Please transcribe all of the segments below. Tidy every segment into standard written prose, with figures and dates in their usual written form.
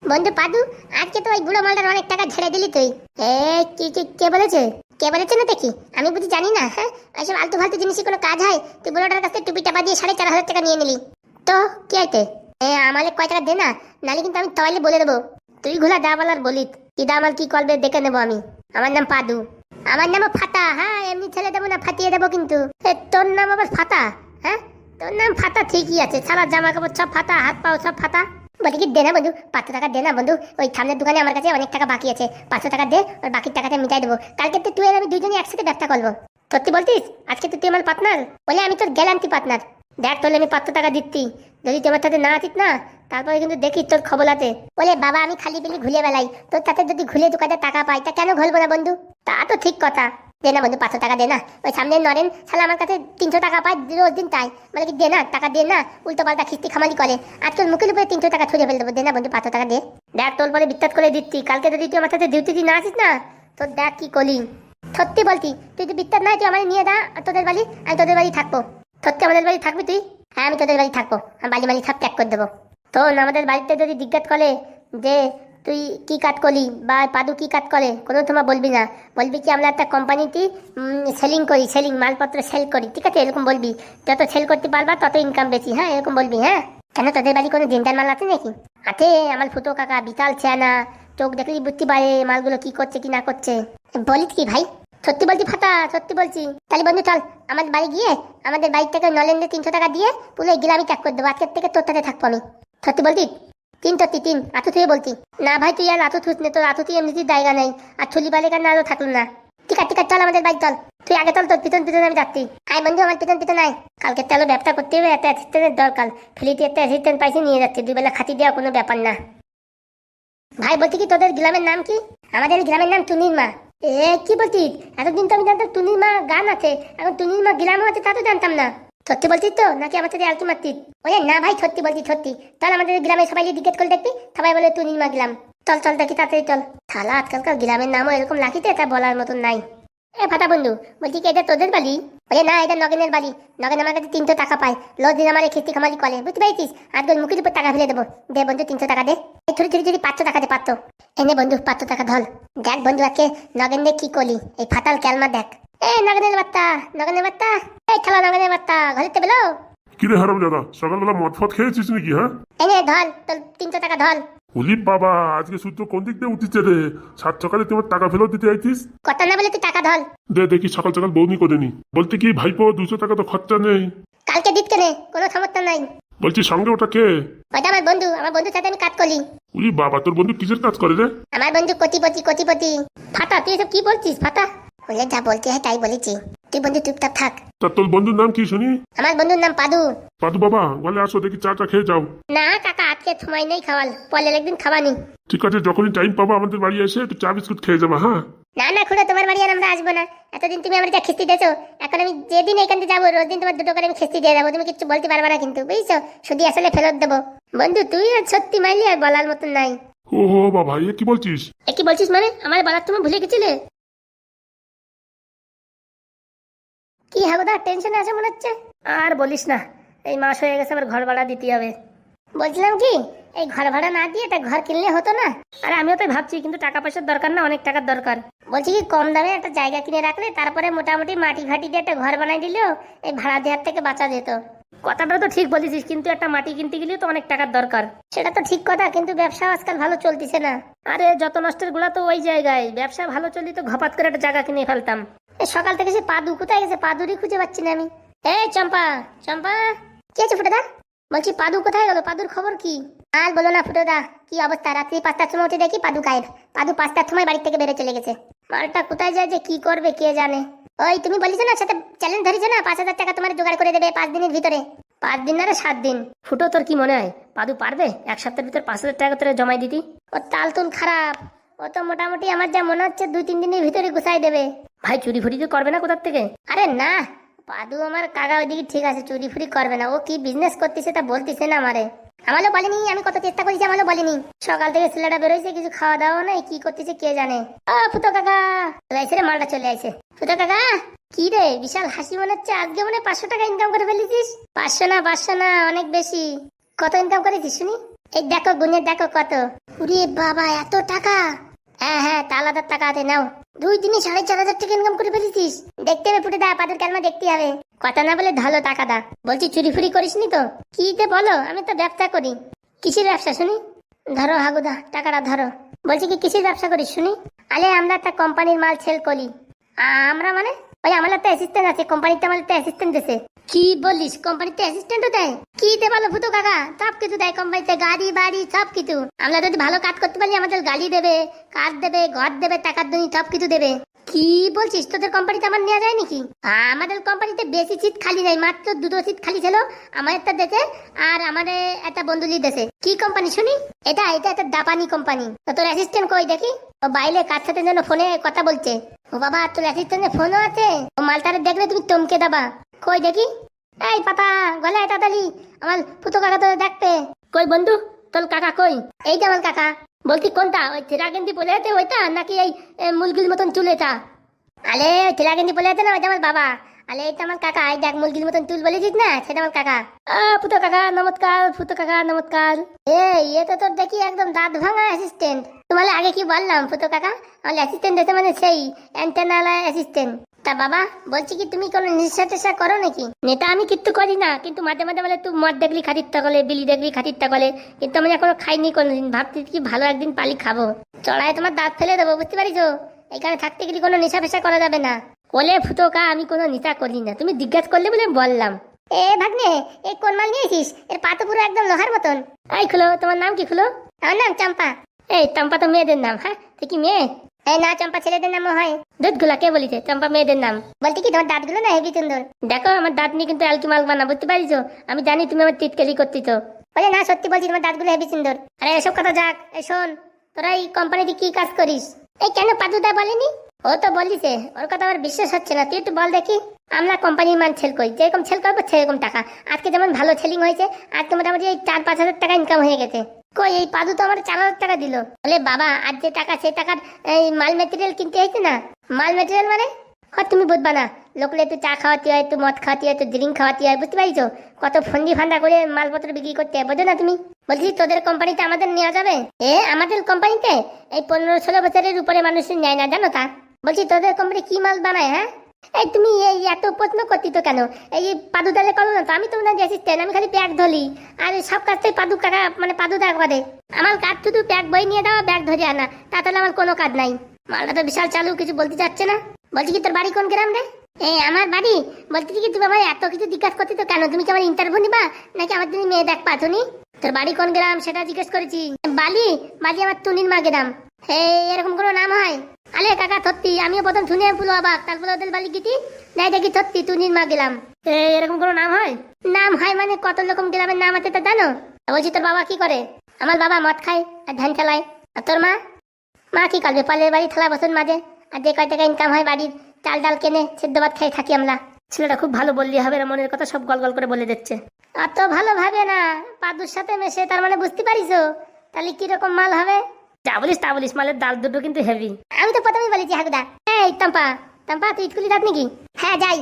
বন্ধু পাদু, আজকে তো ওই বুড়ো মালটার অনেক টাকা ঝেড়ে দিলি তুই। এ কি কি কে বলেছে? কে বলেছে না দেখি? আমি বুঝি জানি না? হ্যাঁ, এইসব আলতু ফালতু জিনিসই কোনো কাজ হয়? তুই বুড়োটার কাছে টুপি টাপা দিয়ে 4,500 টাকা নিয়ে নিলি তো কি হইতে? আমালে কয় টাকা দে না, নালে কিন্তু আমি তাহলে বলে দেবো। তুই ঘোলা যা বলার বলিত, কি দাম আর কি করবে দেখে নেবো আমি। আমার নাম পাদু। আমার নামও ফাতা। হ্যাঁ, এমনি ছেলে দেবো না, ফাটিয়ে দেবো কিন্তু। তোর নাম আবার ফাতা? হ্যাঁ, তোর নাম ফাতা ঠিকই আছে, সারা জামা কাপড় সব ফাতা, হাত পাও সব ফাতা। বলি কি দে না বন্ধু, 500 টাকা দে না বন্ধু। ওই সামনের দোকানে আমার কাছে অনেক টাকা বাকি আছে, 500 টাকা দে, আর বাকি টাকাটা মিটাই দেবো। কালকে তো তুই আর আমি দুজনে একসাথে ব্যবসা করবো। সত্যি বলতিস? আজকে তো তুই আমার পার্টনার, বলে আমি তোর গ্যারান্টি পার্টনার। দেখ তোলে আমি 500 টাকা দিচ্ছি, যদি তুই আমার সাথে না আছিস না, তারপরে কিন্তু দেখি তোর খবর আছে। বলে বাবা আমি খালি বিলি ঘুরে বেলাই, তোর সাথে যদি ঘুরে দোকানে টাকা পাই তা কেন ঘুরবো না বন্ধু? তা তো ঠিক কথা। দে না বন্ধু, 500 টাকা দে না। ওই সামনে নরেন শালা আমার কাছে 300 টাকা পায় রোজ দিন, তাই বলে কি দে না, টাকা দে না। উল্টো পাল্টা খিস্তি খামালি করে, আজকাল মুখের উপরে 300 টাকা ছুঁড়ে ফেলে দেবো। দে না বন্ধু, 500 টাকা দে। দেখ তোর পরে বিত্তাত করে দিচ্ছি, কালকে যদি তুই আমার সাথে ডিউটি না আসিস না, তোর দেখ কি করি। সত্যি বলতি? তুই যদি বিত্তাত নাই, তুই আমার নিয়ে দা তোদের বাড়ি, আমি তোদের বাড়ি থাকবো। সত্যি আমাদের বাড়ি থাকবি তুই? হ্যাঁ, আমি তোদের বাড়ি থাকবো, আমি বাড়ি বাড়ি সব ত্যাগ করে দেবো। তো আমাদের বাড়িতে যদি জিজ্ঞাসা করে যে তুই কি কাজ করলি বা পাদু কি কাজ করে, কোনো তোমার বলবি না, বলবি কি আমরা একটা কোম্পানিতে সেলিং করি, সেলিং মালপত্র সেল করি, ঠিক আছে? এরকম বলবি। যত সেল করতে পারবা তত ইনকাম বেশি, হ্যাঁ এরকম বলবি। হ্যাঁ, কেন তোদের বাড়ি কোনো জিন্দার মাল আছে নাকি? আছে, আমার ফুটো কাকা বিশাল চেনা, চোখ দেখলেই বুঝতে পারে মালগুলো কি করছে কি না করছে। বলিস কি ভাই? সত্যি বলছি ফাতা, সত্যি বলছি। তাহলে বন্ধু চল আমাদের বাড়ি গিয়ে আমাদের বাড়ি থেকে নলেন্দে 300 টাকা দিয়ে পুরো গ্রামই ত্যাগ করে দেবো। আজকের থেকে তোর সাথে থাকবো আমি। সত্যি বলতি? 3 সত্যি 3 আতু তুই বলতি না ভাই, তুই আর আতু থুস নে, তোর আতু তুই এমনিতেই জায়গা নেই, আর ছুলি বালিকার নাড়ও থাকলো না। ঠিক আছে ঠিক আছে, চল আমাদের বাড়ি চল। তুই আগে চল, তোর পিছন পিছন আমি যাচ্ছি। আয় বন্ধু, আমার পিছন পিছন আয়। কালকে তেলো ব্যবসা করতে হবে, একটা অ্যাসিস্ট্যান্টের দরকার। ফ্রিতে একটা অ্যাসিস্ট্যান্ট পাইছি, নিয়ে যাচ্ছি। 2 বেলা খাতি দেওয়া কোনো ব্যাপার না। ভাই বলছি কি, তোদের গ্রামের নাম কি? আমাদের গ্রামের নাম টুনির মা। এ কি বলছিস? এতদিন তো আমি জানতাম টুনির মা গান আছে, এখন টুনির মা গ্রামও আছে, তা তো জানতাম না। সত্যি বলছিস তো, নাকি আমার সাথে আলতু মারছিস? ওরে না ভাই, সত্যি বলছি সত্যি। তাহলে আমাদের গ্রামে সবাই জিজ্ঞেস করে দেখবি, সবাই বলে টুনির মা গ্রাম। চল চল দেখি, তাড়াতাড়ি চল। শালা আজকালকার গ্রামের নামও এরকম লাখিতে, তা বলার মতন নাই। এ ফাটা বন্ধু, বলছি কি এটা তোদের বাড়ি? বলে না, এটা নগেনের বাড়ি। নগেন আমার কাছে 300 টাকা পায়, লজ দিন আমার খেস্তি খামালি করে, বুঝতে পেরেছিস? আজকাল মুখের উপর টাকা ফেলে দেবো। দে বন্ধু 300 টাকা দে। এই ছুরি ছুরি ছুরি 500 টাকা দে, 500। এনে বন্ধু 500 টাকা ধর। দেখ বন্ধু আজকে নগেন দে কি করলি, এই ফাটাল ক্যালমা দেখ। এ নগেনের বার্তা, নগেনের বার্তা, এই খেলা নগেনের বার্তা, ঘরেতে বেলো। কিরে হারাম দাদা, সকালবেলা মদ ফদ খেয়েছিস নাকি? হ্যাঁ, এনে ধর তোর 300 টাকা ধর। উলি বাবা, আজকে সূর্য কোন দিক দিয়ে উঠিছে রে? 7 সকালে তোমার টাকা ফেরত দিতে আইছিস? কথা না বলে তুই টাকা ধর। দে দেখি, সকাল সকাল বৌনি করে নি। বলতে কি ভাইপো, 200 টাকা তো খরচা নেই। কালকে দিত কেনে, কোনো সমস্যা নাই। বলছি সঙ্গে ওটা কে? ওটা আমার বন্ধু, আমার বন্ধুর সাথে আমি কাজ করি। উলি বাবা, তোর বন্ধু কিসের কাজ করে রে? আমার বন্ধু কোটিপতি, কোটিপতি। ফাটা, তুই এসব কি বলছিস ফাটা? বলে যা বলতে হয় তাই বলেছি, তুই বন্ধু চুপচাপ থাক। তা তোর বন্ধুর নাম কি শুনি? আমার বন্ধুর নাম পাদু। পাদু বাবা, বলে আসো দেখি, চা খেয়ে যাও। না কাকা, আজকে সময় নেই খাওয়াল, পরের একদিন খাওয়ানি। ঠিক আছে, যখনই টাইম পাবো আমাদের বাড়ি এসে একটু চা বিস্কুট খেয়ে যাবো। হ্যাঁ না না খুড়ো, তোমার বাড়ি আর আমরা আসবো না। এতদিন তুমি আমার যা খিস্তি দিয়েছো, এখন আমি যেদিন এখান থেকে যাবো রোজ দিন তোমার 2 করে আমি খিস্তি দিয়ে যাবো। তুমি কিছু বলতে পারবে না কিন্তু, বুঝছো? শুধু আসলে ফেরত দেবো। বন্ধু তুই আর সত্যি মাইলি আর বলার মতন নাই। ও হো বাবা, এ কি বলছিস? এ কি বলছিস মানে? আমার বলার তুমি ভুলে গেছিলে? কি হাগুদা, টেনশনে আছে মনে হচ্ছে। আর বলিস না, এই মাস হয়ে গেছে, আবার ঘর ভাড়া দিতে হবে। বলছিলাম কি, এই ঘর ভাড়া না দিয়ে একটা ঘর কিনলে হতো না? আরে আমিও তো ভাবছি, কিন্তু টাকা পয়সার দরকার না, অনেক টাকার দরকার। বলছি কি, কম দামে একটা জায়গা কিনে রাখলে, তারপরে মোটামুটি মাটি ফাটি দিয়ে একটা ঘর বানাই দিলেও এই ভাড়া দেওয়ার থেকে বাঁচা যেত। কথাটা তো ঠিক বলেছিস, কিন্তু একটা মাটি কিনতে গেলেও তো অনেক টাকার দরকার। সেটা তো ঠিক কথা, কিন্তু ব্যবসা আজকাল ভালো চলতেছে না। আরে যত নষ্টের গুলা তো ওই জায়গায়, ব্যবসা ভালো চললে তো ঘপাত করে একটা জায়গা কিনে ফেলতাম। সকাল থেকে সে পাদু কোথায় গেছে, পাদুরই খুঁজে পাচ্ছি না আমি। এই চম্পা, চম্পা, কি আছে ফুটোদা? বলছি পাদু কোথায় গেল, পাদুর খবর কি? আর বলো না ফুটোদা, কি অবস্থা। রাত্রি 5টার সময় উঠে দেখি পাদু গায়েব। পাদু 5টার সময় বাড়ি থেকে বেরো চলে গেছে। মালটা কোথায় যায় যে কি করবে কে জানে। ওই তুমি বলিস না, সাথে চ্যালেঞ্জ ধরেছে না, 5,000 টাকা তোমার জোগাড় করে দেবে 5 দিনের ভিতরে। 5 দিন না রে, 7 দিন। ফুটো তোর কি মনে হয় পাদু পারবে 1 সপ্তাহের ভিতর 5,000 টাকা তোরে জমাই দিতি? ও তালতুল খারাপ, ও তো মোটামুটি আমার যা মনে হচ্ছে 2-3 দিনের ভিতরে গুছাই দেবে। ভাই চুরি ফুরি তো করবে না কোথার থেকে? আরে না, পাদু আমার কাকা ওইদিকে ঠিক আছে, চুরি ফুরি করবে না। ও কি বিজনেস করতেছে তা বলতেছে না আমারে। আমারও বলেনি, আমি কত চেষ্টা করেছি, আমারও বলেনি। সকাল থেকে ছেলেটা বেরোইছে, কিছু খাওয়া দাওয়া নাই, কি করতেছে কে জানে। ও ফুটো কাকা চলে আইছে রে, মালটা চলে আইছে। ফুটো কাকা, কি রে বিশাল হাসি মনে হচ্ছে, আজকে মনে 500 টাকা ইনকাম করে ফেলেছিস? 500 না, 500 না, অনেক বেশি। কত ইনকাম করেছিস শুনি? এই দেখো গুনে দেখো কত। উরে বাবা, এত টাকা! হ্যাঁ হ্যাঁ, তা আলাদা টাকা আছে, নাও। 2 দিনে 4,500 টাকা ইনকাম করে ফেলেছিস। দেখতে হবে ফুটে দা, পাদের কালমা দেখতে হবে। কথা না বলে ঢালো টাকা দা। বলছি চুরি ফুরি করিসনি তো? কি তে বলো, আমি তো ব্যবসা করি। কিসের ব্যবসা শুনি? ধরো হাগুদা, টাকাটা ধরো। বলছি কি কিসের ব্যবসা করিস শুনি? আরে আমরা একটা কোম্পানির মাল সেল করি। আমরা মানে? ওই আমার একটা অ্যাসিস্ট্যান্ট আছে কোম্পানিতে, আমার একটা অ্যাসিস্ট্যান্ট দিয়েছে। কি বলিস, কোম্পানিতে অ্যাসিস্ট্যান্টও দেয়? কি তে বলো ফুটো কাকা, সব কিছু দেয় কোম্পানিতে, গাড়ি বাড়ি সব কিছু। আমরা যদি ভালো কাজ করতে পারি আমাদের গাড়ি দেবে, কাজ দেবে, ঘর দেবে, টাকার জন্য সব কিছু দেবে। কি বলছিস, তোদের কোম্পানিতে আমার নেওয়া যায় নাকি? আমাদের কোম্পানিতে বেশি সিট খালি নেই, মাত্র 2টো সিট খালি ছিল। আমার একটা দেশে আর আমাদের একটা বন্ধুলির দেশে। কি কোম্পানি শুনি? এটা এটা একটা জাপানি কোম্পানি। তো তোর অ্যাসিস্ট্যান্ট কই দেখি? ও বাইরে কার সাথে যেন ফোনে কথা বলছে। ও বাবা, তোর অ্যাসিস্ট্যান্টের ফোনও আছে? ও মালটারে দেখলে তুমি চমকে দেবা। কই দেখি? এই পাতা গলায় তাড়াতাড়ি, আমার ফুটো কাকা তোর দেখতে। কই বন্ধু, তোর কাকা কই? এই যে আমার কাকা। বলছি কোনটা, ওই থেরাগেন্দি বলে আছে ওইটা, নাকি এই মুলগির মতন চুলেটা? আরে ওই থেরাগেন্দি বলে আছে না, ওইটা আমার বাবা। আরে এটা আমার কাকা, এই দেখ মুলগির মতন চুল বলেছিস না, সেটা আমার কাকা। ফুটো কাকা নমস্কার, ফুটো কাকা নমস্কার। ইয়ে তো তোর দেখি একদম দাঁত ভাঙা অ্যাসিস্ট্যান্ট। তোমার আগে কি বললাম ফুটো কাকা, আমার অ্যাসিস্ট্যান্ট আছে মানে সেই অ্যান্টেনালা অ্যাসিস্ট্যান্ট। তা বাবা, বলছি কি তুমি কোনো নেশা টেশা করো নাকি? নেতা আমি কিচ্ছু করি না, কিন্তু মাঝে মাঝে বলে তুই মদ দেখলি খাতিরটা করে, বিলি দেখলি খাতিরটা করে, কিন্তু আমি এখনো খাইনি কোনোদিন। ভাবছি কি ভালো একদিন পালি খাবো। চড়ায় তোমার দাঁত ফেলে দেবো, বুঝতে পারিছো? এখানে থাকতে গেলে কোনো নেশা ফেশা করা যাবে না। কোলে ফুটোকা, আমি কোনো নেশা করি না, তুমি জিজ্ঞাসা করলে বলে বললাম। এ ভাগ্নে, এই কোন মাল নিয়েছিস? এর পা তো পুরো একদম লোহার মতন। এই খুলো, তোমার নাম কি খুলো? আমার নাম চম্পা। এই চম্পা তো মেয়েদের নাম। হ্যাঁ, তুই কি মেয়ে? এই না, চম্পা ছেলেদের নামও হয়। দুধ গুলা কে বলিছে চম্পা মেয়েদের নাম? বলতে কি তোমার দাঁত গুলো না হেবি সুন্দর। দেখো আমার দাঁত নিয়ে কিন্তু আলতু মাল বানা, বুঝতে পারিছো? আমি জানি তুমি আমার টিটকেলি করতেছো। বলে না, সত্যি বলছি তোমার দাঁত গুলো হেবি সুন্দর। আরে এসব কথা যাক, এই শোন, তোরা এই কোম্পানিতে কি কাজ করিস? এই কেন পাদুদা বলেনি? ও তো বলিছে, ওর কথা আমার বিশ্বাস হচ্ছে না। তুই একটু বল দেখি। আমরা কোম্পানির মান সেল করি, যেরকম সেল করবো সেরকম টাকা। আজকে যেমন ভালো সেলিং হয়েছে, আজকে মোটামুটি এই 4-5 হাজার টাকা ইনকাম হয়ে গেছে। কই এই পাদু তো আমার 4,000 টাকা দিল। বলে বাবা, আজ যে টাকা সেই টাকার এই মাল মেটেরিয়াল কিনতে হয়েছে না। মাল মেটেরিয়াল মানে তুমি বুঝবা না। লোকলে একটু চা খাওয়াতে হয়, একটু মদ খাওয়াতে হয়, একটু ড্রিঙ্ক খাওয়াতে হয়, বুঝতে পারিছো? কত ফন্দি ফান্ডা করে মালপত্র বিক্রি করতে হয়, বোঝো না তুমি? বলছি তোদের কোম্পানিতে আমাদের নেওয়া যাবে? আমাদের কোম্পানিতে এই 15-16 বছরের উপরে মানুষ নেয় না, জানো তা? বলছি তোদের কোম্পানি কি মাল বানায়? হ্যাঁ, এই তুমি এই এত প্রশ্ন করতি তো কেন? এই পাদু দালে করো না তো? আমি তো না অ্যাসিস্ট্যান্ট, আমি খালি ব্যাগ ধরি। আর সব কাজ তো পাদু কাকা মানে পাদু দা করে। আমার কাজ শুধু ব্যাগ বই নিয়ে দেওয়া, ব্যাগ ধরে আনা, তাহলে আমার কোনো কাজ নাই। মালটা তো বিশাল চালু, কিছু বলতে চাচ্ছে না। বলছি কি তোর বাড়ি কোন গ্রাম রে? আমার বাড়ি বলতে কি তুমি আমার এত কিছু জিজ্ঞাসা করতে তো কেন? তুমি কি আমার ইন্টারভিউ নিবা নাকি আমার জন্য মেয়ে দেখ পাথনি? তোর বাড়ি কোন গ্রাম সেটা জিজ্ঞেস করেছি। বালি বালি আমার তুনির মা গ্রাম। এরকম কোনো নাম হয়? আলে কাকা সত্যি, আমিও প্রথম শুনে পুরো অবাক। তারপরে ওদের বাড়ি গিয়েছি, নাই দেখি সত্যি তুনির মা গেলাম। এরকম কোনো নাম হয়? নাম হয় মানে কত রকম গ্রামের নাম আছে তা জানো? বলছি তোর বাবা কি করে? আমার বাবা মদ খায় আর ধান চালায়। আর তোর মা? মা কি করবে, পালের বাড়ি থালা বছর মাঝে, আর যে কয় টাকা ইনকাম হয় বাড়ির চাল ডাল কেনে সেদ্ধ ভাত খেয়ে থাকি আমরা। ছেলেটা খুব ভালো বললি হবে না, মনের কথা সব গল গল করে বলে দিচ্ছে। অত ভালো ভাবে না, পাদুর সাথে মেশে, তার মানে বুঝতে পারিস তাহলে কিরকম মাল হবে। যা বলিস তা বলিস, মালের ডাল দুটো কিন্তু হেভি। আমি তো প্রথমেই বলেছি হাগুদা। এই টম্পা, টম্পা তুই স্কুলে যাস নাকি? হ্যাঁ যাই।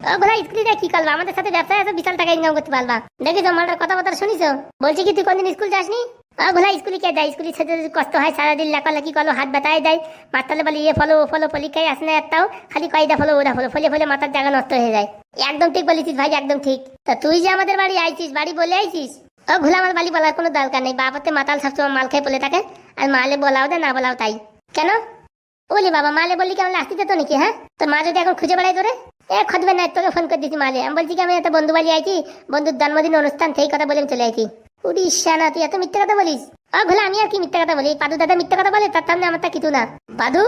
ওগুলা স্কুলে যাই কি করবা, আমাদের সাথে ব্যবসায় এত বিশাল টাকা ইনকাম করতে পারবা। দেখিস মালটার কথাবার্তা শুনিস? বলছি কি তুই কোনদিন স্কুল যাসনি? ওগুলা স্কুলে কে যায়? স্কুলে ছেড়ে যদি কষ্ট হয়, সারাদিন লেখালেখি করলো, হাত ব্যথায় দেয়, মাথালে বলে ইয়ে ফলো ও ফলো, পরীক্ষায় আসে না একটাও, খালি কয়টা ফলো ওরা ফলো, ফলে ফলে মাথার জায়গা নষ্ট হয়ে যায়। একদম ঠিক বলেছিস ভাই, একদম ঠিক। তা তুই যে আমাদের বাড়ি আইছিস, বাড়ি বলে আইছিস? ও ঘুলা আমার বাড়ি বলার কোনো দরকার নেই। বাবাতে মাতাল সবসময় মাল খেয়ে বলে থাকে, আর মালে বলাও দে না বলাও তাই। কেন বলি বাবা, মালে বললি কেমন আসতে যেত নাকি? হ্যাঁ, তোর মা যদি এখন খুঁজে বেড়াই তোরে, খুঁজবে না, তোকে ফোন করে দিচ্ছি মালে। আমি বলছি কি আমি একটা বন্ধু বাড়ি আইছি, বন্ধুর জন্মদিন অনুষ্ঠান, সেই কথা বলে চলে আইছি। উড়িষ্যা না, তুই এত মিথ্যে কথা বলিস? ঘোলা আমি আর কি মিথ্যে কথা বলি? পাদু দাদা মিথ্যে কথা বলে, তার সামনে আমার তা কিছু না। পাদু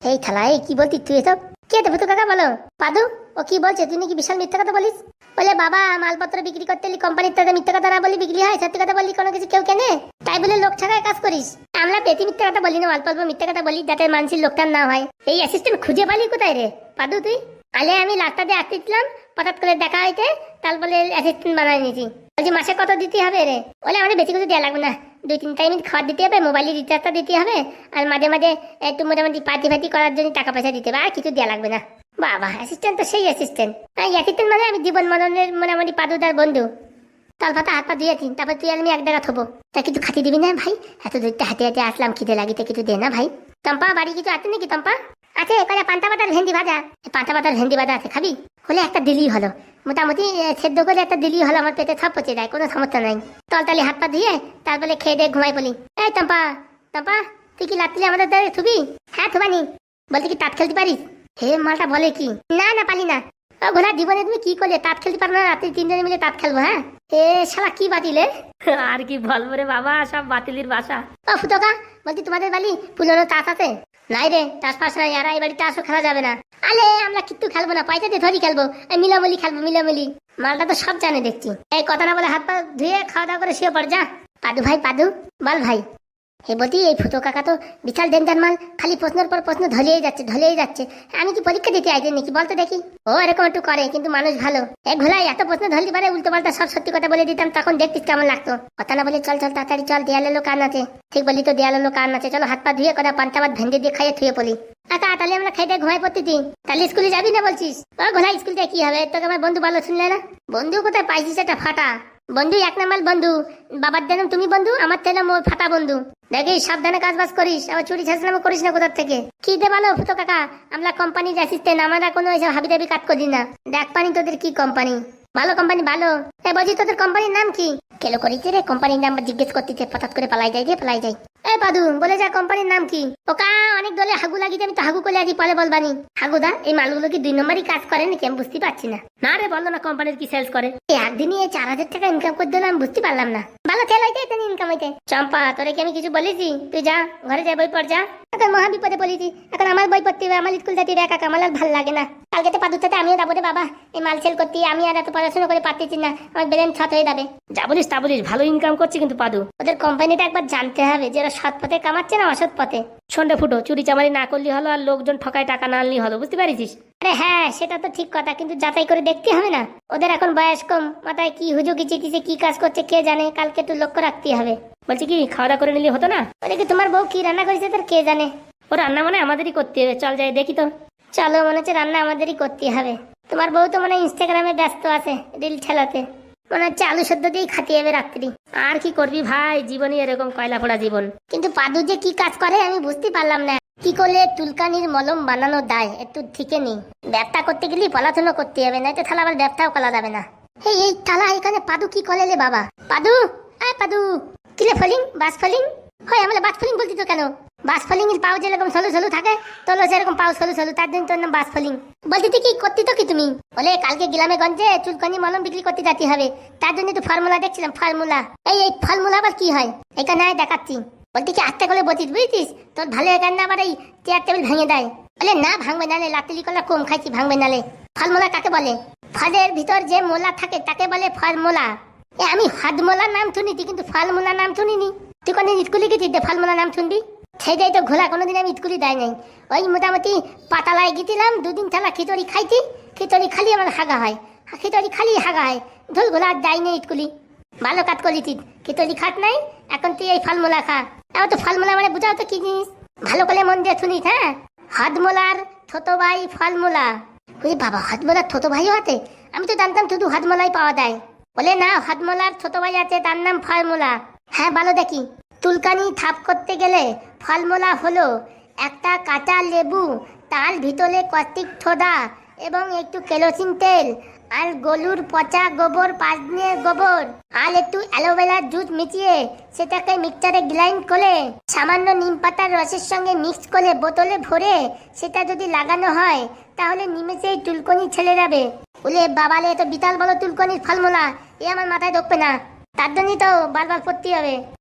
এই থালা, এই কি বলতিস তুই এসব? কে তো ভুতু কাকা বলো? পাদু ও কি বলছে? তুই নাকি বিশাল মিথ্যে কথা বলিস? বলে বাবা, মালপত্র বিক্রি করতে এলি কোম্পানির তাদের মিথ্যে কথা না বলি বিক্রি হয়, সত্যি কথা বললি কোনো কিছু কেউ কেনে, তাই বলে লোক ছাড়াই কাজ করিস। আমরা পেটি মিথ্যে কথা বলি না, অল্প অল্প মিথ্যে কথা বলি, যাতে মানুষের লোকটার না হয়। এই অ্যাসিস্ট্যান্ট খুঁজে পালি কোথায় রে পাদু তুই? আলে আমি রাস্তা দিয়ে আসতেছিলাম, হঠাৎ করে দেখা হইতে, তারপরে অ্যাসিস্ট্যান্ট বানাই নিয়েছি। বলছি মাসে কত দিতে হবে রে? বলে আমাদের বেশি কিছু দেওয়া লাগবে না, 2-3 টাইম খাবার দিতে হবে, মোবাইলের রিচার্জটা দিতে হবে, আর মাঝে মাঝে একটু মোটামুটি পার্টি ফার্টি করার জন্য টাকা পয়সা দিতে হবে, আর কিছু দেওয়া লাগবে না। বাবা, অ্যাসিস্ট্যান্ট তো সেই অ্যাসিস্ট্যান্ট। অ্যাসিস্ট্যান্ট মানে আমি জীবন মরণের মোটামুটি পাদুদার বন্ধু। তাল পাতা হাত পা ধুয়েছি, তারপর তুই আর আমি এক জায়গা থবো। তা কিছু খাতি দিবি না ভাই? এত দূরটা হাতে হাতে আসলাম, খিদে লাগিতে কিছু দে না ভাই। টম্পা বাড়ি কিছু আছে নাকি? টম্পা আছে কয়টা পান্তা পাতার ভেন্ডি ভাজা। পান্তা পাতার ভেন্ডি ভাজা আছে, খাবি? হলে একটা দিলেই হলো, মোটামুটি সেদ্ধ করে একটা দিলেই হলো, আমার পেটে সব পচে যায়, কোনো সমস্যা নাই। তলতালি হাত পা ধুয়ে তারপরে খেয়ে দিয়ে ঘুমাই বলি। এই টম্পা, টম্পা তুই কি লাত্তিলি আমাদের দ্বারে থুবি? হ্যাঁ থুবানি। বলতে কি তাঁত খেলতে পারিস? হে মালটা বলে কি, না না পালি না। ও ঘোড়া জীবনে তুমি কি করলে? তাঁত খেলতে পারো না? রাত্রি তিনজনে মিলে তাঁত খেলবো? হ্যাঁ এ শালা কি বাতিলে? আর কি বলবো রে বাবা, সব বাতিলের বাসা। ও ফুটোকা, বলছি তোমাদের বাড়ি পুরনো তাস আছে? নাই রে, তাস পাস নাই, আর এই বাড়ি তাসও খেলা যাবে না। আলে আমরা কিচ্ছু খেলবো না, পয়সা দিয়ে ধরি খেলবো, এই মিলামলি খেলবো, মিলামলি। মালটা তো সব জানে দেখছি। এই কথা না বলে হাত পা ধুয়ে খাওয়া দাওয়া করে শুয়ে পড় যা। পাদু ভাই পাদু, বল ভাই। হে বলছি এই ফুটো কাকা তো বিশাল ডেঞ্জার মাল, খালি প্রশ্নের পর প্রশ্ন ধলিয়েই যাচ্ছে। আমি কি পরীক্ষা দিতে আইছি নাকি বলতো দেখি? ও এরকম একটু করে, কিন্তু মানুষ ভালো। এ ঘোলাই এত প্রশ্ন ধরতে পারে, উল্টো পাল্টা সব সত্যি কথা বলে দিতাম, তখন দেখতিস কেমন লাগতো। কথা না বলে চল চল তাড়াতাড়ি চল, দেয়ালে লোক কান আছে। ঠিক বলি তো, দেয়ালে লোক কান আছে। চলো হাত পা ধুয়ে কথা পান্তা ভাত ভেন্ডি দিয়ে খাইয়ে থুয়ে পড়ি। তাহলে আমরা খাইতে ঘুমাই পড়তেছি। তাহলে স্কুলে যাবি না বলছিস? ও ঘোলা স্কুল থেকে কি হবে? তোকে আমার বন্ধু ভালো শুনলে না? বন্ধু কোথায় পাইছিস? একটা ফাটা বন্ধু, এক নাম্বার বন্ধু। বাবার জানাম তুমি বন্ধু, আমার ছেলে মোর ফাটা বন্ধু। দেখিস সাবধানে কাজ বাজ করিস, আবার চুরি ছাড়ানো করিস না কোথার থেকে। কি দে ভালো ফুটো কাকা, আমরা কোম্পানির অ্যাসিস্ট্যান্ট, আমরা কোনো এসব হাবি দাবি কাজ করি না। দেখ পানি তোদের কি কোম্পানি, ভালো কোম্পানি ভালো। বলছি তোদের কোম্পানির নাম কি? কেলো করিস রে, কোম্পানির নাম জিজ্ঞেস করতেছে, হঠাৎ করে পালাই যায়। এ পাদু বলে যা কোম্পানির নাম কি? ওকা অনেক দলে হাগু লাগিতে, আমি তো হাগু করে আছি, পরে বলবানি। হাগুদা এই মালগুলো কি 2 নম্বরই কাজ করে নাকি? আমি বুঝতে পারছি না। না রে, বললো না কোম্পানির কি সেলস করে। একদিনই 4,000 টাকা ইনকাম করে দিলাম, আমি বুঝতে পারলাম না। ভালো তেল হইতে এত ইনকাম হইতে। চম্পা তোরে কি আমি কিছু বলেছি? তুই যা ঘরে যা, বই পড় যা। এখন মহা বিপদে বলেছি, এখন আমার বই পড়তে হবে, আমার স্কুল যেতে হবে একা, আমার আর ভালো লাগে না। কালকে তো পাদুর সাথে আমিও যাবো রে বাবা, এই মাল সেল করতে। আমি আর এত পড়াশোনা করে পারতেছি না, আমার ব্রেন ছট হয়ে যাবে। যা বলিস তা বলিস, ভালো ইনকাম করছে কিন্তু পাদু। ওদের কোম্পানিটা একবার জানতে হবে যে ওরা সৎ পথে কামাচ্ছে না অসৎ পথে। সন্ধ্যে ফুটো, চুরি চামারি না করলি হলো, আর লোকজন ঠকায় টাকা না আনলি হলো, বুঝতে পারিস? আরে হ্যাঁ সেটা তো ঠিক কথা, কিন্তু যাচাই করে দেখতে হবে না? ওদের এখন বয়স কম, মাথায় কি হুজুকি চিটিছে, কি কাজ করছে কে জানে, কালকে একটু লক্ষ্য রাখতে হবে। বলছি কি খাওয়া দাওয়া করে নিলি হতো না? ওদেরকে তোমার বউ কি রান্না করেছে তোর কে জানে। ও রান্না মানে আমাদেরই করতে হবে, চল যাই দেখি তো। চলো, মনে হচ্ছে রান্না আমাদেরই করতে হবে। তোমার বউ তো মনে হয় ইনস্টাগ্রামে ব্যস্ত আছে, রিল ঠেলাতে। মনে হচ্ছে আলু সেদ্ধ দিয়েই খাতে হবে রাত্রি। আর কি করবি ভাই, জীবনই এরকম, কয়লা পোড়া জীবন। কিন্তু পাদু যে কি কাজ করে আমি বুঝতে পারলাম না। কি করলে চুলকানির মলম বানানো দায় একটু ঠিকে নেই। ব্যবসা করতে গেলে পড়াশোনা করতে হবে, নয়তো তাহলে আবার ব্যবসাও করা যাবে না। এই তালা এখানে পাদু কি করে লে বাবা? পাদু আয় পাদু, কিলে ফলিং বাস ফলিং হয়, আমরা বাস ফলিং বলছি তো কেন? বাস ফলিং এর পাও যেরকম সলু সলু থাকে, তোলো সেরকম পাও সলু সলু, তার জন্য তোর নাম বাস ফলিং। বলতে তুই কি করতি তো কি তুমি? বলে কালকে গ্রামে গঞ্জে চুলকানি মলম বিক্রি করতে যেতে হবে, তার জন্য একটু ফর্মুলা দেখছিলাম। ফর্মুলা এই ফর্মুলা আবার কি হয়? এখানে দেখাচ্ছি। বলতে কি আস্তে করে বলছিস বুঝছিস, তোর ভালো এখানে না আবার এই চেয়ার টেবিল ভেঙে দেয়। বলে না ভাঙবে নালে, লাতিলি কলা কম খাইছি, ভাঙবে নালে। ফর্মুলা কাকে বলে? ফলের ভিতর যে মোলা থাকে তাকে বলে ফর্মুলা। আমি হাতমোলার নাম শুনিছি, কিন্তু ফলমূলার নাম শুনিনি। তুই কোনদিন স্কুলে গেছিস যে ফলমূলার নাম শুনবি? সেটাই তো ঘোলা, কোনোদিন আমি স্কুলে দেয় নাই। ওই মোটামুটি পাতালায় গেছিলাম, 2 দিন ছাড়া খিচুড়ি খাইছি, খিচুড়ি খালি আমার হাগা হয়, খিচুড়ি খালি হাগা হয়। ধুল ঘোলা আর যাই নাই স্কুলে। ভালো কাজ করেছিস, খিচুড়ি খাট নাই, এখন তুই এই ফলমূলা খা। আমার তো ফলমূলা মানে বুঝাও তো কি জিনিস, ভালো করে মন দিয়ে শুনিস। হ্যাঁ, হাতমোলার ছোট ভাই ফলমূলা। ওই বাবা, হাতমোলার ছোট ভাইও আছে? আমি তো জানতাম শুধু হাতমোলাই পাওয়া যায়। বলে না, হাতমোলার ছোট ভাই আছে, তার নাম ফলমূলা। হ্যাঁ ভালো দেখি। চুলকানি থাপ করতে গেলে ফলমূলা হলো একটা কাঁচা লেবু, তার ভিতরে কস্টিক সোডা এবং একটু কেরোসিন তেল, আর গরুর পচা গোবর, পাজনের গোবর, আর একটু অ্যালোভেরার জুস মিশিয়ে সেটাকে মিক্সচারে গ্রাইন্ড করে সামান্য নিম পাতার রসের সঙ্গে মিক্স করে বোতলে ভরে সেটা যদি লাগানো হয় তাহলে নিমেষেই চুলকনি ছেড়ে যাবে। বলে বাবালে, এত বিশাল বড় চুলকনির ফলমূলা, এ আমার মাথায় ঢুকবে না, তার জন্যই তো বারবার পড়তে হবে।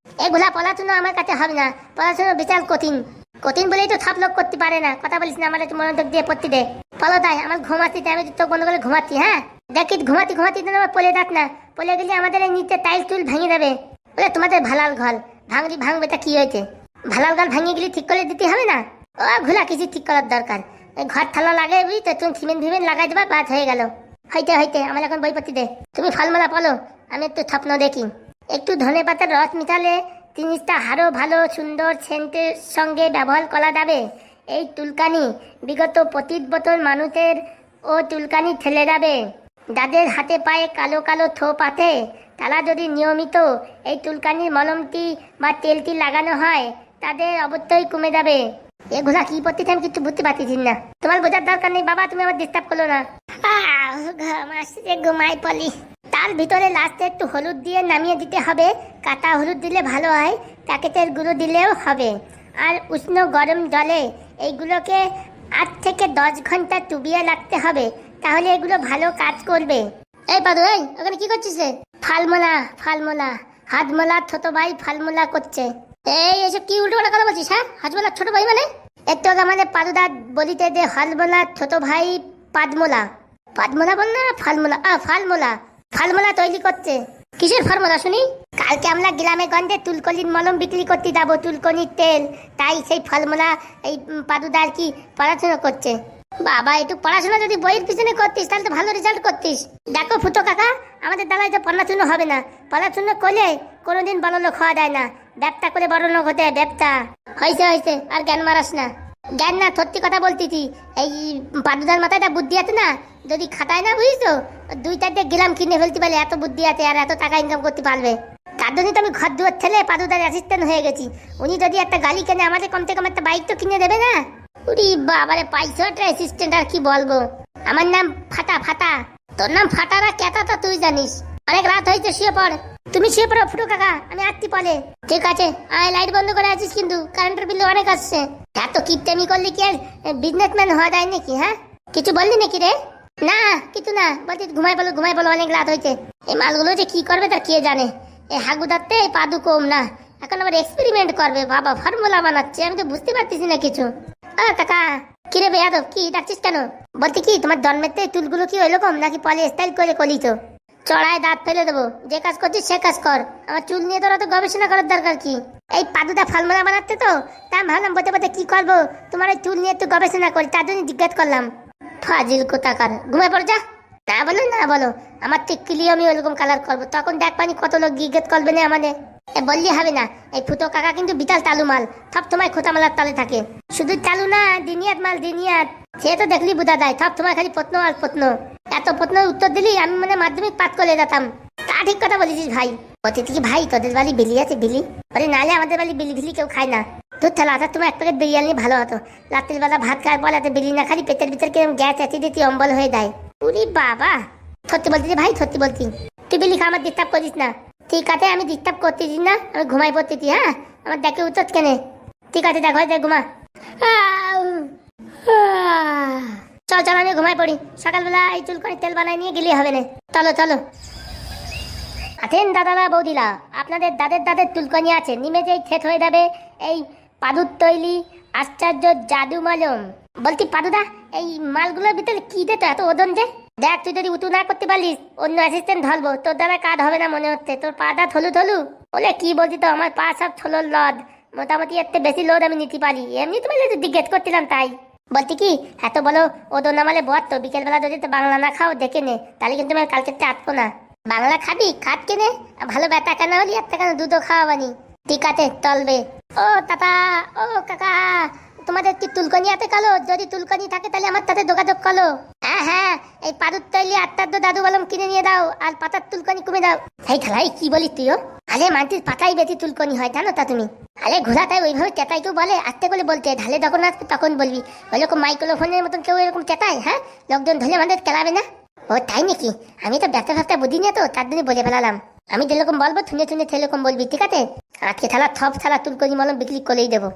এগুলা পড়াশোনা আমার কাছে হবে না, পড়াশোনা বিশাল কঠিন। কঠিন বলেই তো সব লোক করতে পারে না। কথা বলিস না, আমার একটু মনোযোগ দিয়ে পড়তে দে। ফলো তাই আমার ঘুমাচ্ছি, আমি তো বন্ধ করে ঘুমাচ্ছি। হ্যাঁ দেখি ঘুমাতে আমার পলে ডাক না, পলে গেলে আমাদের এই নিচে টাইল টুল ভেঙে যাবে। বলে তোমাদের ভালাল ঘর ভাঙবে, তা কি হয়েছে? ভালাল ঘর ভেঙে গেলে ঠিক করে দিতে হবে না? ও ঘোলা কিছু ঠিক করার দরকার, ঘর থালা লাগাই বুঝি তো, তুমি সিমেন্ট লাগাই দেবা, বাদ হয়ে গেল। হইতে আমার এখন বই পড়তে দে। তুমি ফলমূলা বলো, আমি একটু স্বপ্ন দেখি। একটু ধনে পাতার রস মিশালে জিনিসটা আরো ভালো সুন্দর সেন্টের সঙ্গে ব্যবহার করা যাবে। এই চুলকানি বিগত 25 বছর মানুষের ও চুলকানি ঠেলে যাবে। যাদের হাতে পায়ে কালো কালো থোপ আছে তারা যদি নিয়মিত এই চুলকানির মলমটি বা তেলটি লাগানো হয় তাদের অবশ্যই কমে যাবে। এগুলা কি পড়তেছে আমি কিছু বুঝতে পারতেছি না। তোমার বোঝার দরকার নেই বাবা, তুমি আমার ডিস্টার্ব করলো না। ঘাম আসছে, ঘুমাই পলি। তার ভিতরে লাস্টে একটু হলুদ দিয়ে নামিয়ে দিতে হবে। কাঁচা হলুদ দিলে ভালো হয়, প্যাকেটের গুঁড়ো দিলেও হবে। আর উষ্ণ গরম জলে এইগুলোকে 8 থেকে 10 ঘন্টা চুবিয়ে রাখতে হবে, তাহলে এগুলো ভালো কাজ করবে। এই পাদু, এই ওখানে কি করছিস রে? ফালমোলা ফালমোলা, হাতমোলা ছোট ভাই ফালমোলা করছে। এই এসব কি উল্টো পাল্টা কথা বলছিস? হ্যাঁ, হাতমোলা ছোট ভাই মানে? একটু আগে আমাদের পাদুদা বলিতে যে হালমোলা ছোট ভাই পাদমোলা। পাদমোলা বল না ফালমোলা? ফালমোলা, ফালমোলা তৈরি করছে। কিসের ফর্মুলা শুনি? কালকে আমরা গ্রামে গঞ্জে তুলকলির মলম বিক্রি করতে যাবো, তুলকলির তেল। তাই সেই ফর্মুলা এই পাদুদা আর কি পড়াশোনা করছে। বাবা, একটু পড়াশোনা যদি বইয়ের পিছনে করতিস তাহলে তো ভালো রেজাল্ট করতিস। দেখো ফুটো কাকা, আমাদের দ্বারাই তো পড়াশোনা হবে না। পড়াশোনা করলে কোনোদিন বড় লোক হওয়া যায় না। ব্যবসা করে বড় লোক হতে হয়, ব্যবসা। হয়েছে হয়েছে, আর জ্ঞান মারাস না। জ্ঞান না, সত্যি কথা বলতেছি। এই পাদুদার মাথায় একটা বুদ্ধি আছে না, যদি খাটায় না বুঝছো, 2-4টে গ্রাম কিনে ফেলতে পারলে এত বুদ্ধি আছে আর এত টাকা ইনকাম করতে পারবে। তার জন্য তো আমি ঘর দুয়ার ছেলে পাদুদার অ্যাসিস্ট্যান্ট হয়ে গেছি। উনি যদি একটা গাড়ি কেনে আমাদের কমসে কম একটা বাইক তো কিনে দেবে না? উরি বাবারে, পয়সাটা অ্যাসিস্ট্যান্ট আর কি বলবো। আমার নাম ফাটা ফাটা। তোর নাম ফাটা না ক্যাটা তো তুই জানিস। অনেক রাত হয়েছে, শুয়ে পড়। তুমি শুয়ে পড়ো ফুটো কাকা, আমি আসছি পরে। ঠিক আছে, আয়। লাইট বন্ধ করে আছিস কিন্তু, কারেন্টের বিল অনেক আসছে। এত কিপটেমি করলে কি আর বিজনেসম্যান হওয়া যায় নাকি? হ্যাঁ, কিছু বললি নাকি রে? না কিছু না, বলছি ঘুমাই বলো, অনেক রাত হয়েছে। এই মালগুলো যে কি করবে তার কে জানে। এই হাগুদাতে এই পাদু কম না, এখন আবার এক্সপেরিমেন্ট করবে। বাবা, ফর্মুলা বানাচ্ছে, আমি তো বুঝতে পারতেছি না কিছু। কাকা, কিরে বেয়াদব, কি ডাকছিস কেন? বলতে কি, তোমার জন্মের চুলগুলো কি ওইরকম নাকি পলে স্টাইল করে কলিছ? চড়ায় দাঁত ফেলে দেবো। যে কাজ করছিস সে কাজ কর। আমার চুল নিয়ে তোর অত গবেষণা করার দরকার কি? এই পাদুদা ফলমলা বানাচ্ছে তো, তা আমি ভাবলাম বলতে কি করবো, তোমার এই চুল নিয়ে একটু গবেষণা করি, তার জন্য জিজ্ঞাসা করলাম। ফাজিল কোথাকার, ঘুমায় পড় যা। না বলো, আমার ঠিক ক্লিয়ার আমি ওইরকম কালার করবো, তখন দেখ পানি কত লোক জিজ্ঞেস করবে না আমাদের। বললি হবে না, এই ফুটো কাকা কিন্তু বিতাল তালু মাল, সব তোমায় খোঁতামালার তালে থাকে। শুধু চালু না, দিনিয়াত মাল, দিনিয়াত। সে তো দেখলি বুঝা যায়, সব তোমার খালি প্রশ্ন আর প্রশ্ন। এত প্রশ্নের উত্তর দিলি আমি মানে মাধ্যমিক পাস করে যেতাম। তা ঠিক কথা বলেছিস ভাই। বলছি কি ভাই, তোদের বাড়ি বিলি আছে? বিলি? বলে নালে আমাদের বাড়ি বিলি কেউ খায় না। দুধ থালা আসার তোমার এক প্যাকেট বিরিয়ানি ভালো হতো। রাত্রির বেলা ভাত খাওয়ার পর এত বিলি না খালি পেটের ভিতর কিরকম গ্যাস অ্যাসিডিটি অম্বল হয়ে যায়। উরি বাবা, সত্যি বলছি ভাই, সত্যি বলছি। তুই বিলি খা, আমার ডিস্টার্ব করিস না। ঠিক আছে, আমি ডিস্টার্ব করতেছি না, আমি ঘুমাই পড়তেছি। হ্যাঁ, আমার দেখে উত্তর কেনে। ঠিক আছে, দেখ হয়, ঘুমা। চল আমি ঘুমাই পড়ি। সকালবেলা এই চুলকনি তেল বানাই নিয়ে গেলে হবে না। চলো। আছেন দাদারা বৌদিরা, আপনাদের দাদের চুলকনি আছে, নিমেষেই ঠেট হয়ে যাবে এই পাদুর তৈরি আশ্চর্য জাদু মলম। বলছি পাদুদা, এই মালগুলোর ভিতরে কি দে তো এত ওজন যে? দেখ, তুই যদি উতু না করতে পারলিস অন্য অ্যাসিস্ট্যান্ট ধরবো, তোর দ্বারা কাজ হবে না মনে হচ্ছে। তোর পাটা থলু বলে কি বলছি তো, আমার পা সব থলুর লদ, মোটামুটি একটু বেশি লোড আমি নিতে পারি। এমনি তুমি জিজ্ঞেস করছিলাম তাই। বলছি কি, এত বলো ওদের নামালে বর তো, বিকেলবেলা যদি তো বাংলা না খাও দেখে নে, তাহলে কিন্তু আমি কালকে আসবো না। বাংলা খাবি, খাট কেনে ভালো ব্যথা কেনা হলি, একটা কেন দুধও খাওয়াবানি। ঠিক আছে, চলবে। ও কাকা, কাকা, তোমাদের কি তুলকনি আছে কালো? যদি তুলকনি থাকে তাহলে আমার সাথে যোগাযোগ করো। হ্যাঁ, এই পাদুর তৈলি আত্মার দাদু বললাম কিনে নিয়ে দাও, আর পাতার তুলকনি কমে দাও। সেই ঠালাই কি বলিস তুইও? আরে মানতির পাতাই বেশি তুলকনি হয়, জানো তা তুমি? আরে ঘোড়াটাই ওইভাবে চেতাই কেউ বলে, আস্তে করে বলতে, ঢালে যখন আসবে তখন বলবি। ওইরকম মাইক্রোফোনের মতন কেউ এরকম চেতায়? হ্যাঁ, লোকজন ধরে আমাদের কেলাবে না। ও তাই নাকি? আমি তো ব্যথা বুঝি না তো, তার জন্য বলে ফেলালাম। আমি যেরকম বলবো থুনে সেরকম বলবি, ঠিক আছে? আজকে থালা তুলকনি মলম বিক্রি করেই দেবো।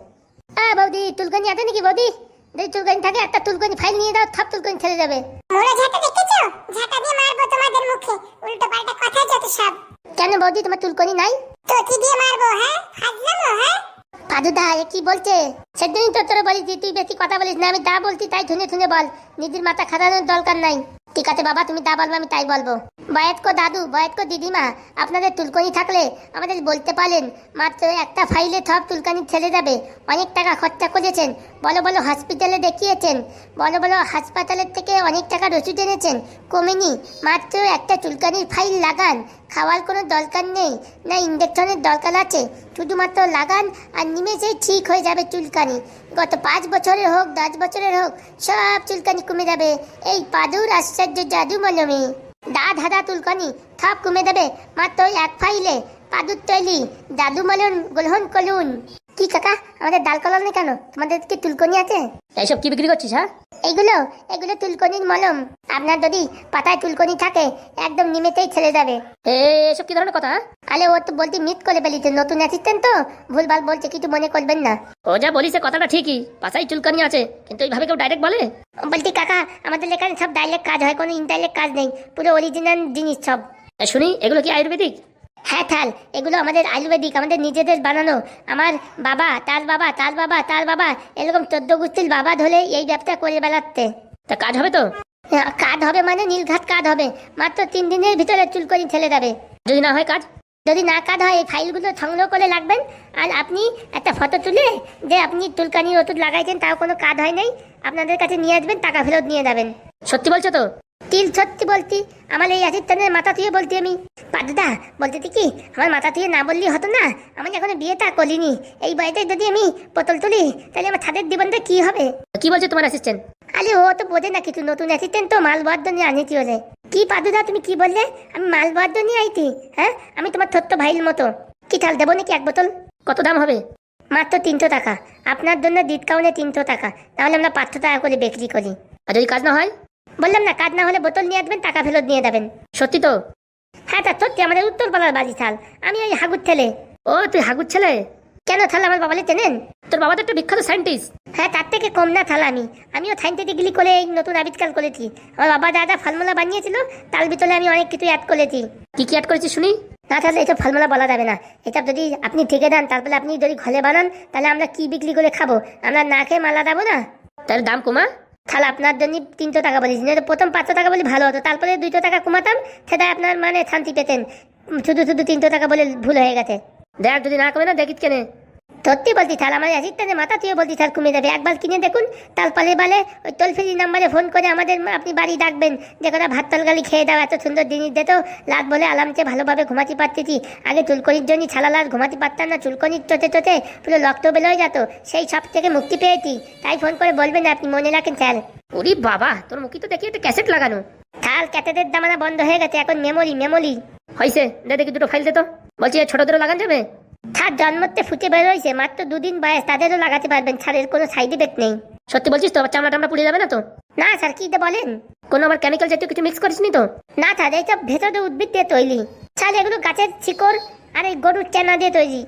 বৌদি, তুলকনি আছে নাকি বৌদি? যদি তুলকনি থাকে একটা তুলকনি ফাইল নিয়ে দাও, সব তুলকনি ছেড়ে যাবে। কেন বৌদি, তোমার তুলকনি নাই? পাদুদা এ কি বলছে? সেদিনই তো তোরা বলিস তুই বেশি কথা বলিস না, আমি দা বলছি তাই থুনে বল, নিজের মাথা খাটানোর দরকার নাই। ঠিক আছে বাবা, তুমি দা বলবে আমি তাই বলবো। বয়স্ক দাদু, বয়স্ক দিদিমা, আপনাদের তুলকনি থাকলে আমাদের বলতে পারেন, মাত্র একটা ফাইলে সব তুলকনি ছেড়ে যাবে। অনেক টাকা খরচা করেছেন, বলো হসপিটালে দেখিয়েছেন, বলো হাসপাতালের থেকে অনেক টাকার ওষুধ এনেছেন, কমেনি। মাত্র একটা চুলকানির ফাইল লাগান, খাওয়ার কোনো দরকার নেই, না ইঞ্জেকশনের দরকার আছে, শুধুমাত্র লাগান আর নিমেষেই ঠিক হয়ে যাবে চুলকানি। গত 5 বছরের হোক 10 বছরের হোক, সব চুলকানি কমে যাবে এই পাদুর আশ্চর্য জাদু মলমে। দা ধাঁধা তুলকনি সব কমে দেবে মাত্র এক ফাইলে। পাদুর তৈলি জাদু মলন গ্রহণ করুন। কি কাকা আমাদের ডাল কলাম নেই কেন? তোমাদের কি তুলকনি আছে? এইসব কি বিক্রি করছিস হ্যাঁ? এগুলো এগুলো তুলকনির মলম। আপনার যদি পাতায় তুলকনি থাকে একদম নিমেতেই ছেড়ে যাবে। এসব কি ধরনের কথা হ্যাঁ? আরে ও তো বলতে মিট করে ফেলিতে, নতুন অ্যাসিস্ট্যান্ট তো ভুলভাল বলছে, কিছু মনে করবেন না। ও যা বলিস কথাটা ঠিকই, পাশাই চুলকানি আছে, কিন্তু এইভাবে কেউ ডাইরেক্ট বলে? বলছি কাকা আমাদের এখানে সব ডাইরেক্ট কাজ হয়, কোনো ইনডাইরেক্ট কাজ নেই, পুরো অরিজিনাল জিনিস সব। শুনি এগুলো কি আয়ুর্বেদিক? হ্যাঁ থাল, এগুলো আমাদের আয়ুর্বেদিক, আমাদের নিজেদের বানানো। আমার বাবা তার বাবা তার বাবা তার বাবা এরকম 14 গোষ্ঠীর বাবা ধরে এই ব্যবসা করে বেড়াচ্ছে। তা কাজ হবে তো? কাজ হবে মানে নীলঘাট কাজ হবে, মাত্র 3 দিনের ভিতরে চুলকনি ছেড়ে যাবে। যদি না হয় কাজ? যদি না কাজ হয় এই ফাইলগুলো সংগ্রহ করে রাখবেন, আর আপনি একটা ফটো তুলে যে আপনি চুলকানির ওষুধ লাগাইছেন তাও কোনো কাজ হয় নাই আপনাদের কাছে নিয়ে আসবেন, টাকা ফেরত নিয়ে যাবেন। সত্যি বলছো তো? তিল সত্যি বলতি, আমার এই অ্যাসিস্ট্যান্টের মাথা তুই বলতি আমি। পাদুদা বলতে কি আমার মাথা তুই না বললি হতো না, আমি এখনো বিয়েটা করিনি, এই বাড়িতে যদি আমি বোতল তুলি তাহলে আমার ছাদের জীবনটা কি হবে? কি বলছে তোমার অ্যাসিস্ট্যান্ট? আরে ও তো বোঝে না কিছু, নতুন অ্যাসিস্ট্যান্ট তো মাল বদ্ধ নিয়ে আনিছি হলে। কি পাদুদা তুমি কি বললে? আমি মাল বদ্ধ নিয়ে আইতি? হ্যাঁ আমি তোমার ছোট্ট ভাইয়ের মতো। কি চাল দেবো নাকি 1 বোতল? কত দাম হবে? মাত্র 300 টাকা, আপনার জন্য ডিসকাউন্টে 300 টাকা, তাহলে আমরা 500 টাকা করে বিক্রি করি। আর যদি কাজ না হয়? বললাম না কাজ না হলে বোতল নিয়ে আসবেন, টাকা ফেরত নিয়ে যাবেন। সত্যি তো? হ্যাঁ তা সত্যি, আমাদের উত্তরপাড়ার বাড়ি থাল, আমি ওই হাগুর ছেলে। ও তুই হাগুর ছেলে? কেন থাল আমার বাবালে চেনেন? তোর বাবা তো একটা বিখ্যাত সায়েন্টিস্ট। হ্যাঁ তার থেকে কম না থাল, আমিও সাইন্টিফিক্যালি করে এই নতুন আবিষ্কার করেছি। আমার বাবা দাদা ফলমূলা বানিয়েছিল, তার ভিতরে আমি অনেক কিছু অ্যাড করেছি। কি কি অ্যাড করেছিস শুনি? না তাহলে এইসব ফলমূলা বলা যাবে না, এসব যদি আপনি ঠিকে দেন তারপরে আপনি যদি ঘরে বানান তাহলে আমরা কি বিক্রি করে খাবো? আমরা না খেয়ে মালা দেবো না? তাহলে দাম কমা। তাহলে আপনার জন্য 300 টাকা বলেছি, প্রথম 500 টাকা বলে ভালো হতো, তারপরে 200 টাকা কমাতাম, সেটা আপনার মানে শান্তি পেতেন। শুধু 300 টাকা বলে ভুল হয়ে গেছে। দেখ যদি না কমে না দেখিস কেনে। সত্যি বলছি স্যার, আমার অ্যাসিস্ট্যান্টের মাথা তুই বলছি স্যার কমে যাবে, একবার কিনে দেখুন, তারপরে বলে ওই টোল ফ্রি নাম্বারে ফোন করে আমাদের আপনি বাড়ি ডাকবেন, যে কথা ভাত তরকারি খেয়ে দাও, এত সুন্দর জিনিস দিত, রাত বলে আরামসে ভালোভাবে ঘুমাতে পারতেছি। আগে চুলকনির জন্য ছালালার ঘুমাতে পারতাম না, চুলকনির চোটে চোটে পুরো রক্ত বেরোয় যেত, সেই সব থেকে মুক্তি পেয়েছি। তাই ফোন করে বলবেন আপনি, মনে রাখেন স্যার। ওরে বাবা, তোর মুখে তো দেখি একটা ক্যাসেট লাগানো। থাল ক্যাটেদের দামানা বন্ধ হয়ে গেছে, এখন মেমোরি। হয়েছে, দে দেখি দুটো ফাইল দে তো। বলছি ছোটদেরও লাগান যাবে? ছাড় জন্মতে ফুটে বেরোইছে, মাত্র 2 দিন বয়স, তাদেরও লাগাতে পারবেন, ছাড়ের কোনো সাইড ইফেক্ট নেই। সত্যি বলছিস তো? চামড়া টামড়া পুড়ে যাবে না তো? না স্যার কি বলেন? কোনো আবার কেমিক্যাল জাতীয় কিছু মিক্স করিসনি তো? না স্যার এইসব ভেতরে উদ্ভিদ দিয়ে তৈরি, ছাড় এগুলো গাছের শিকড় আর এই গরুর চেনা দিয়ে তৈরি।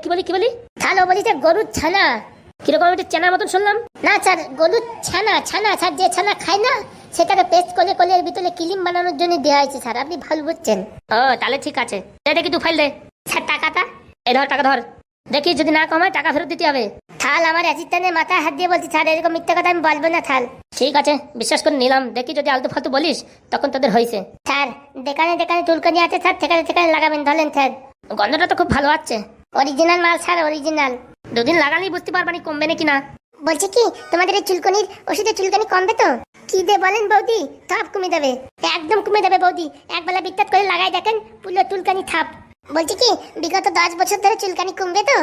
কি বলি? ছাড় ও বলিছে গরুর ছানা। কিরকম একটা চেনার মতন শুনলাম। না স্যার গরুর ছানা স্যার, যে ছানা খায় না সেটাকে পেস্ট করে এর ভিতরে ক্রিম বানানোর জন্য দেওয়া হয়েছে স্যার, আপনি ভালো বুঝছেন। ও তাহলে ঠিক আছে, দে দেখি তুই ফাইল দে। স্যার টাকাটা? এই ধর টাকা ধর, দেখি যদি না কমায় টাকা ফেরত দিতে হবে। থাল আমার অ্যাসিস্ট্যান্টের মাথায় হাত দিয়ে বলছি স্যার, এরকম মিথ্যা কথা আমি বলবো না থাল। ঠিক আছে, বিশ্বাস করে নিলাম, দেখি যদি আলতু ফালতু বলিস তখন তোদের হয়েছে। স্যার দেখানে চুলকানি আছে স্যার, সেখানে লাগাবেন, ধরলেন স্যার। গন্ধটা তো খুব ভালো আছে। অরিজিনাল মাল স্যার, অরিজিনাল। 2 দিন লাগালেই বুঝতে পারবানি কমবে নাকি না। বলছি কি তোমাদের এই চুলকনির ওষুধে চুলকানি কমবে তো? কি দে বলেন বৌদি, সব কমে যাবে, একদম কমে যাবে বৌদি, একবেলা বিদ্যাত করে লাগাই দেখেন পুরো চুলকানি থাপ। বলছি কি বিগত 10 বছর ধরে চুলকানি কমবে তো?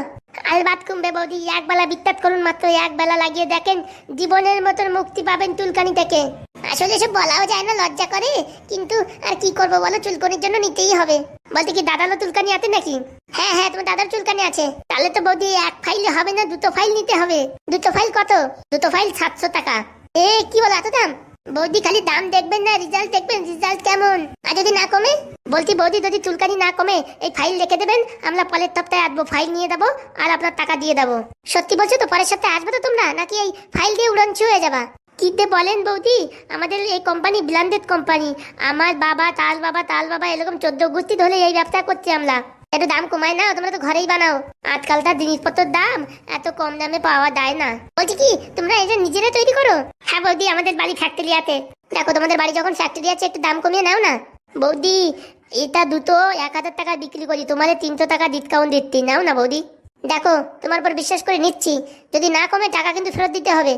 আলবাত কমবে বৌদি, একবেলা বিদ্যাত করুন, মাত্র একবেলা লাগিয়ে দেখেন, জীবনের মতন মুক্তি পাবেন চুলকানি থেকে। আসলে এসব বলাও যায় না, লজ্জা করে, কিন্তু আর কি করবো বলো, চুলকনির জন্য নিতেই হবে। বলতে কি দাদারও চুলকানি আছে নাকি? হ্যাঁ তোমার দাদার চুলকানি আছে। তাহলে তো বৌদি 1 ফাইলে হবে না, 2টো ফাইল নিতে হবে। 2টো ফাইল কত? 2টো ফাইল 700 টাকা। কি বলো এত দাম? বৌদি খালি দাম দেখবেন না, রেজাল্ট দেখবেন, রেজাল্ট কেমন। আর যদি না কমে? বলছি বৌদি যদি চুলকানি না কমে এই ফাইল রেখে দেবেন, আমরা পরের সপ্তাহে আসবো, ফাইল নিয়ে যাবো আর আপনার টাকা দিয়ে দেবো। সত্যি বলছো তো? পরের সপ্তাহে আসবে তো তোমরা, নাকি এই ফাইল দিয়ে উড়নচু হয়ে যাবা? কি বলেন বৌদি, আমাদের এই কোম্পানি ব্র্যান্ডেড কোম্পানি, আমার বাবা তাল বাবা এরকম 14 গোষ্ঠী ধরে এই ব্যবসা করছি আমরা। একটু দাম কমায় না, তোমরা তো ঘরেই বানাও, আজকালকার জিনিসপত্রের দাম এত কম দামে পাওয়া যায় না। বলছি কি তোমরা এটা নিজেরা তৈরি করো? হ্যাঁ বৌদি, আমাদের বাড়ি ফ্যাক্টরি আছে। দেখো তোমাদের বাড়ি যখন ফ্যাক্টরি আছে একটু দাম কমিয়ে নাও না। বৌদি এটা দুটো 1000 টাকা বিক্রি করি, তোমাদের 300 টাকা ডিসকাউন্ট দিচ্ছি, নাও না বৌদি। দেখো তোমার উপর বিশ্বাস করে নিচ্ছি, যদি না কমে টাকা কিন্তু ফেরত দিতে হবে।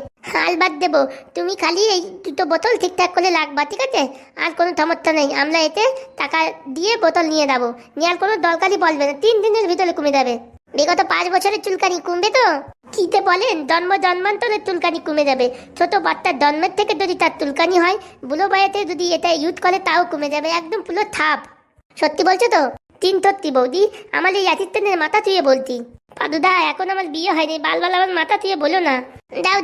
আলবাদ দেবো, তুমি খালি এই 2টো বোতল ঠিকঠাক করে লাগবা, ঠিক আছে? আর কোনো সমস্যা নেই, আমরা এতে টাকা দিয়ে বোতল নিয়ে যাবো, নেওয়ার কোনো দরকারই বলবে না, 3 দিনের ভিতরে কমে যাবে। বিগত 5 বছরের চুলকানি কমবে তো? কিতে বলেন, জন্মান্তরের চুলকানি কমে যাবে। ছোট বাচ্চার জন্মের থেকে যদি তার চুলকানি হয়, বুলো বয়সে যদি এটা ইউজ করে তাও কমে যাবে, একদম পুরো থাপ। সত্যি বলছো তো? তিন সত্যি বৌদি, আমার এই অ্যাসিস্ট্যান্টের মাথা ছুঁয়ে বলছি। পাদুদা, এখন আমার বিয়ে হয়নি, বালবাল আমার মাথা ছুঁয়ে বলো না। দাও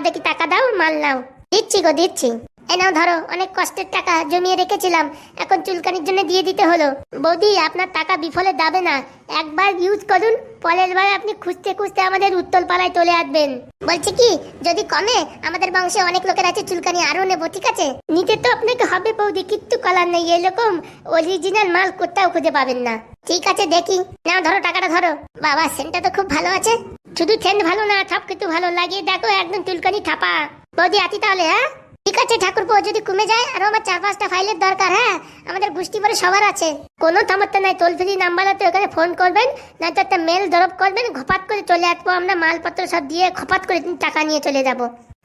দেখি টাকা দাও, মাল নাও। দিচ্ছি গো, দিচ্ছি। এই নাও ধরো, অনেক কষ্টের টাকা জমিয়ে রেখেছিলাম, এখন চুলকানির জন্য দিয়ে দিতে হলো। বৌদি, আপনার টাকা বিফলে যাবে না, একবার ইউজ করুন, পরের বার আপনি খুঁজতে খুঁজতে আমাদের উত্তল পাড়ায় চলে আসবেন। বলছি কি, যদি কমে, আমাদের বংশে অনেক লোকের আছে চুলকানি, আরো নেবো, ঠিক আছে? নিতে তো আপনাকে হবে বৌদি, কিচ্ছু করার নেই, এরকম অরিজিনাল মাল কোথাও খুঁজে পাবেন না। ঠিক আছে, দেখি। নাও ধরো, টাকাটা ধরো। বাবা, সেন্টটা তো খুব ভালো আছে। শুধু সেন্ট ভালো না, সব কিছু ভালো, লাগিয়ে দেখো, একদম চুলকানি ঠাপা। বৌদি, আতি তাহলে? হ্যাঁ, ঠিক আছে ঠাকুরপো, যদি কমে যায় আরো আমার 4-5টা ফাইলের দরকার। হ্যাঁ, আমাদের গোষ্ঠী পরে সবার আছে, কোনো সমস্যা নাই। টোল ফ্রি নাম্বার আছে, ওখানে ফোন করবেন, নয়তো একটা মেল ড্রপ করবেন, খপাত করে চলে আসবো আমরা, মালপত্র সব দিয়ে খপাত করে টাকা নিয়ে চলে যাব।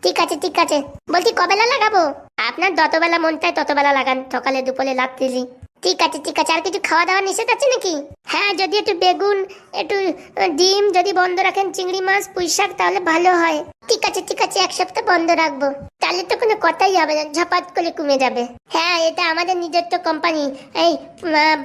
ঠিক আছে, ঠিক আছে। বলছি কবেলা লাগাবো? আপনার যতবেলা মন চায় ততবেলা লাগান, সকালে দুপুরে রাত্রি। ঠিক আছে, ঠিক আছে। আর কিছু খাওয়া দাওয়া নিষেধ আছে নাকি? হ্যাঁ, যদি একটু বেগুন, একটু ডিম যদি বন্ধ রাখেন, চিংড়ি মাছ, পুঁই শাক, তাহলে ভালো হয়। ঠিক আছে, ঠিক আছে, 1 সপ্তাহ বন্ধ রাখবো। তাহলে তো কোনো কথাই হবে না, ঝপাত করে কমে যাবে। হ্যাঁ, এটা আমাদের নিজস্ব কোম্পানি, এই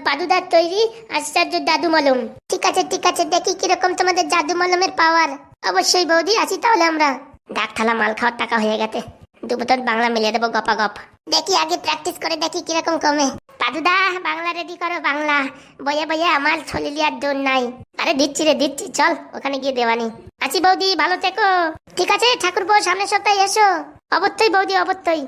পাদুদার তৈরি আশ্চর্য জাদু মলম। ঠিক আছে, ঠিক আছে। দেখি কিরকম তোমাদের জাদু মলমের পাওয়ার। অবশ্যই বৌদি, আছি তাহলে আমরা। ডাক থালা মাল খাওয়ার টাকা হয়ে গেছে, 2 বোতল বাংলা মিলিয়ে দেবো গপা গপ। দেখি আগে প্র্যাকটিস করে দেখি কিরকম কমে। পাদুদা, বাংলা রেডি করো, বাংলা। বইয়ে বইয়ে আমার ছলিলিয়ার জোর নাই। আরে দিচ্ছি রে, দিচ্ছি, চল ওখানে গিয়ে দেওয়ানি। আছি বৌদি, ভালো থেকো। ঠিক আছে ঠাকুরপো, সামনের সপ্তাহে এসো। অবশ্যই বৌদি, অবশ্যই।